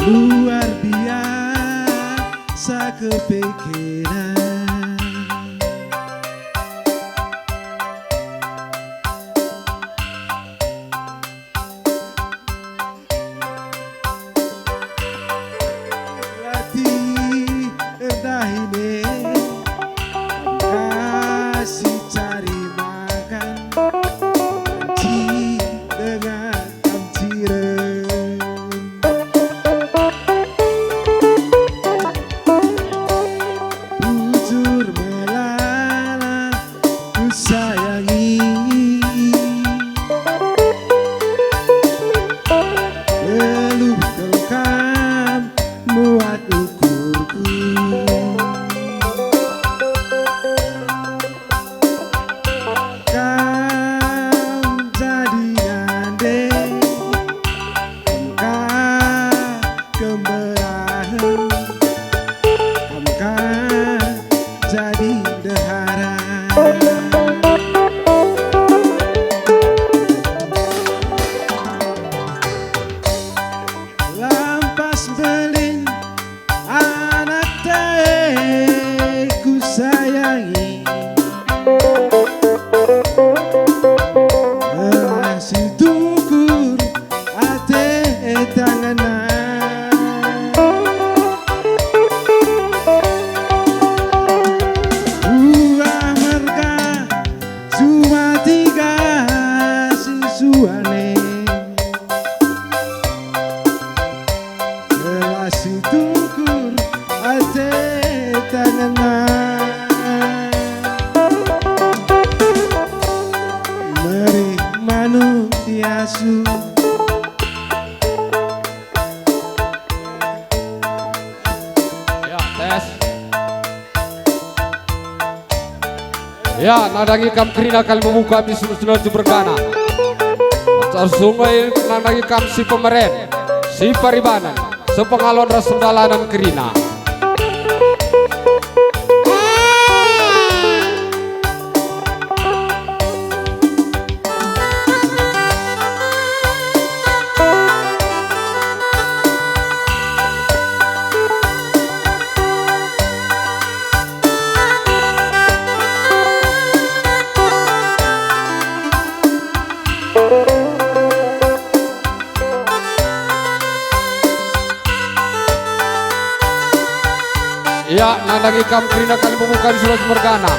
luar biasa kepikiran. Kasih cari makan panci dengan kamciren. Bujur melala ku sayangi, leluh kelkam muat ukurku. Jadi dehara, lampas belin anak teh ku sayangi, masih tukur ate tangan. Masih tukur ate tangan, meri manu tiasu. Ya, tes. Ya, nadangi kam kerina kali membuka bisnis bergana. Acar sungai nadangi kam si pemeren, si paribanan, sepengalon rasundalanan kerina. Ya, nadangi kam kerina kali membuka surat mergana.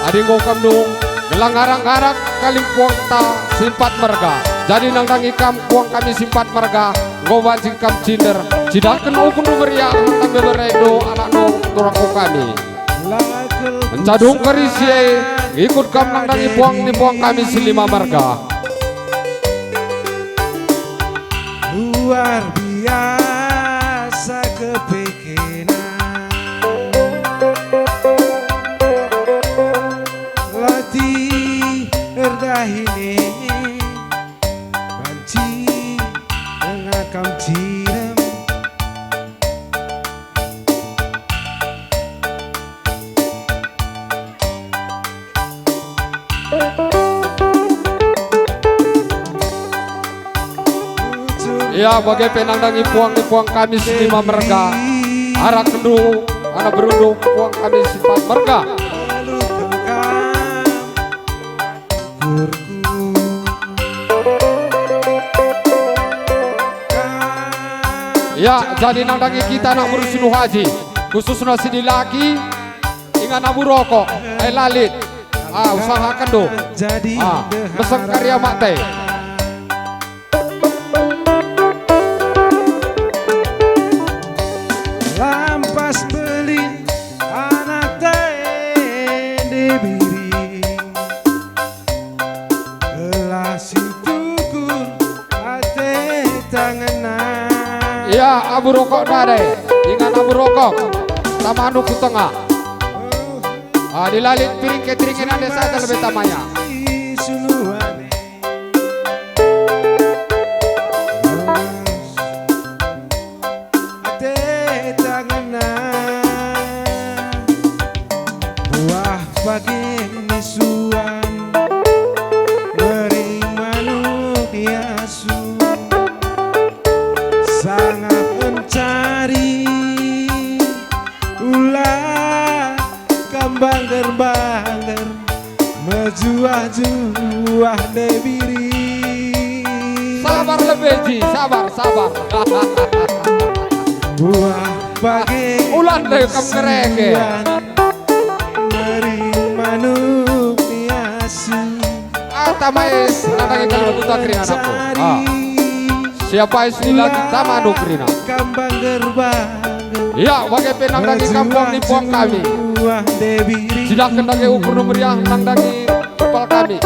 Adi ngokam dong, gelang garang-garang kali puang ta simpat merga. Jadi nadangi kam puang kami simpat merga. Ngoban sing kam cinder, cidaken ukun meriak tentang beberedo anak no turangku kami. Mencadung kerisi, ikut kam nadangi puang ni puang kami silima merga. Luar biasa kepikiran. Ini banci dengan kamciren. Ya, bagai penandangi puang kami lima merga. Arah kendu, anak berundung puang kami sifat merga. Ya, jadi nandangi kita nak berusunuh haji, khusus nasi dilaki, ingat nabu rokok, lalit, usahakan do, pesan karya mate. Lampas belin anak teh dibiri, gelas tukur ate tangan. Ya, abu rokok nade, ingat abu rokok, sama anu ku tengah. Dilalit piring ketringin ada saja lebih tamanya. Buah pagi nisuan mering manuk diasu sangat mencari bangger mejuah-juah debiri. Sabar lebih Ji, sabar. Buah pagi Ulan deh kam kerege. Meri manuk niasu Tamais nandangi kalau tuta krina anakku. Siapa istilah kita madu krina? Kambang gerbang Iya, bagai penangdangi kampung di puang kami. Sidak kendaki ukur meriah nangdangi kepal kami.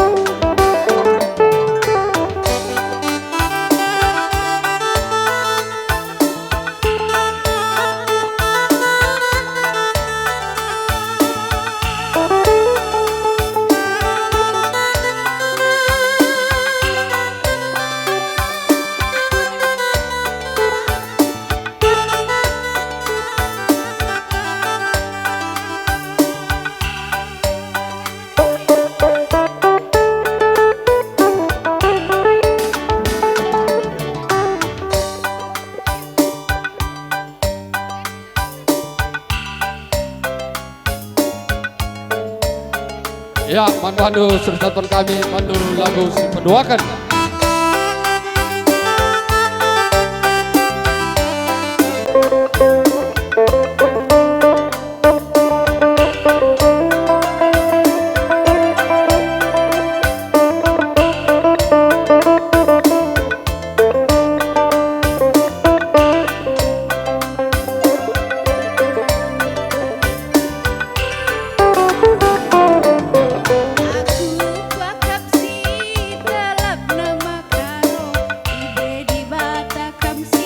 Ya, mandu sertatuan kami mandu lagu si pendoakan.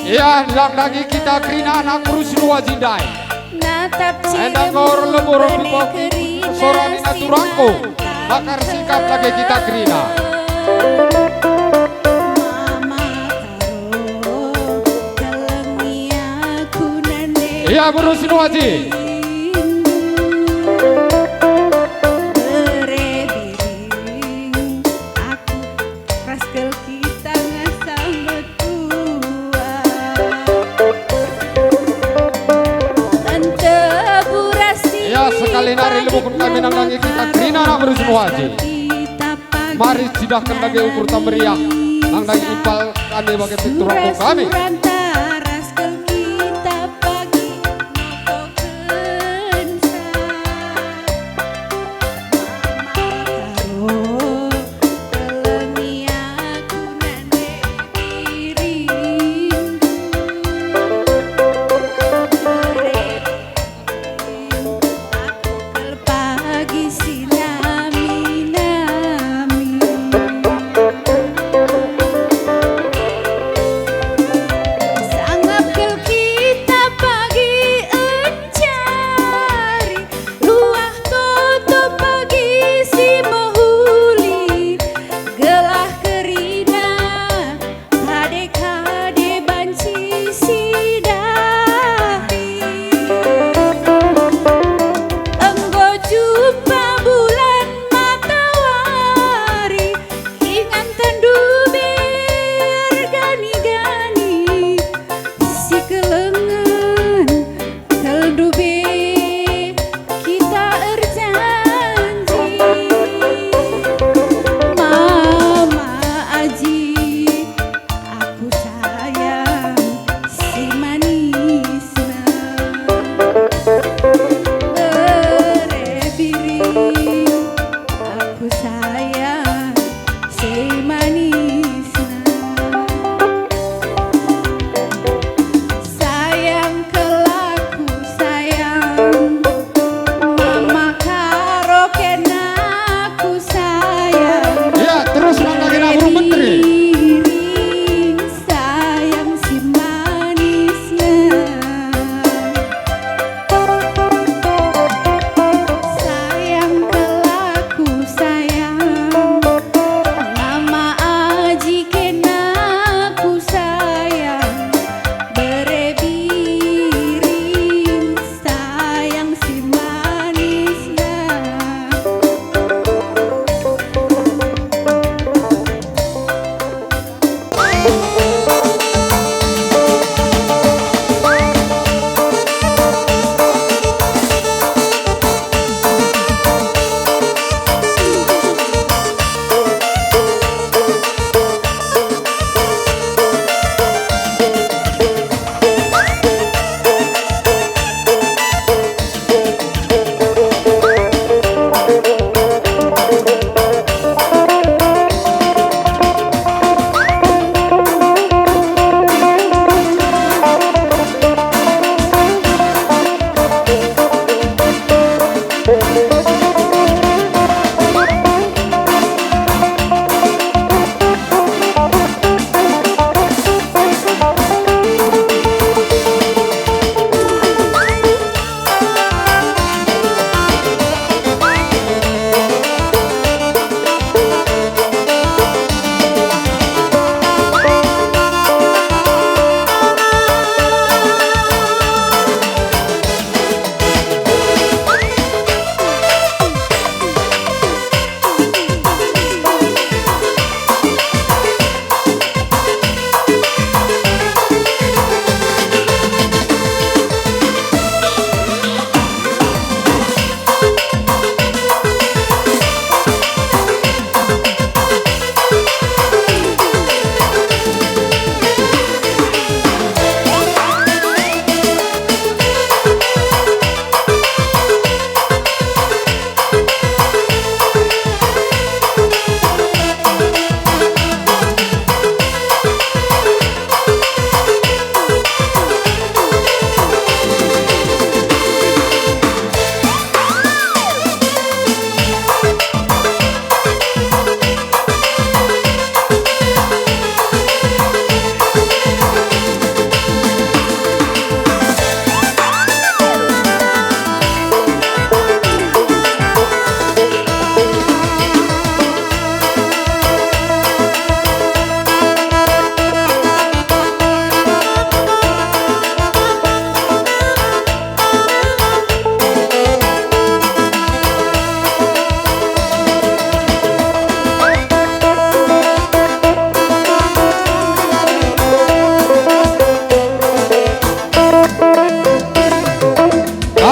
Ya, lagi kita krina anak kurus luar jindai. Endang ngor lemur bipoki sorani naturangko. Bakar sikap lagi kita krina. Iya, kurus luar ji. Sekali nari lebukun kami nangdangi kita krina nak berusun wajib. Mari sidah kendagi ukur tameriah nangdangi impal kami bagai pinturangku kami.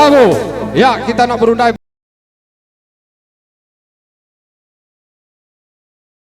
lagu. Ya, kita nak berundai